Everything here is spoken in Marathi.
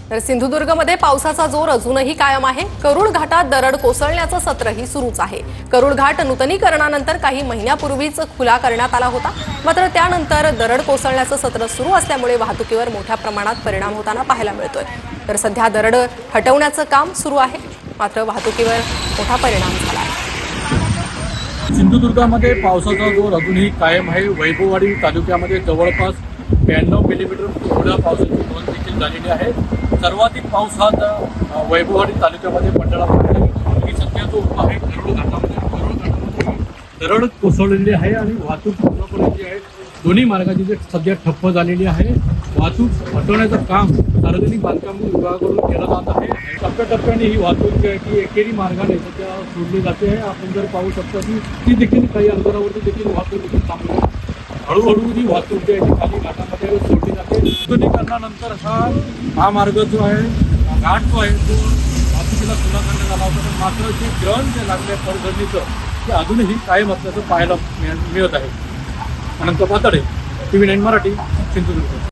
तर सिंधुदुर्गमध्ये पावसाचा जोर अजूनही कायम आहे। करूळ घाटात दरड कोसळण्याचं सत्रही सुरूच आहे। करूळ घाट नूतनीकरणानंतर काही महिन्यापूर्वीच खुला करण्यात आला होता, मात्र त्यानंतर दरड कोसळण्याचं सत्र सुरू असल्यामुळे वाहतुकीवर मोठ्या प्रमाणात परिणाम होताना पाहायला मिळतोय। तर सध्या दरड हटवण्याचं काम सुरू आहे, मात्र वाहतुकीवर मोठा परिणाम झाला आहे। सिंधुदुर्गामध्ये पावसाचा जोर अजूनही कायम आहे। वैभववाडी तालुक्यामध्ये जवळपास 92 मिलीमीटर एवढ्या पावसाची नोंद देखील झालेली आहे। सर्वाधिक पाऊस हा वैभववाडी तालुक्यामध्ये मंडळामध्ये ही सध्या जो आहे करूळ घाटामध्ये दरड कोसळलेली आहे आणि वाहतूक पूर्णपणे जी आहे दोन्ही मार्गाची जे सध्या ठप्प झालेली आहे। वाहतूक हटवण्याचं काम सार्वजनिक बांधकाम विभागाकडून केलं जात आहे। टप्प्याटप्प्याने ही वाहतूक जी आहे ती एकेरी मार्गाने सध्या सोडली जाते आहे। आपण जर पाहू शकता की ती देखील काही अंतरावरती देखील वाहतूक देखील थांबली आहे। हळूहळू ही वाहतूक जी आहे ती खाली घाटामध्ये सोडली जाते। नूतनीकरणानंतर हा मार्ग जो आहे घाट जो आहे तो वाहतुकीला खुला करण्यात आला होता, पण मात्र जे ग्रहण जे लागले पडझडीचं ते अजूनही कायम असल्याचं पाहायला मिळत आहे। अनंत पातळे, TV9 मराठी, सिंधुदुर्ग।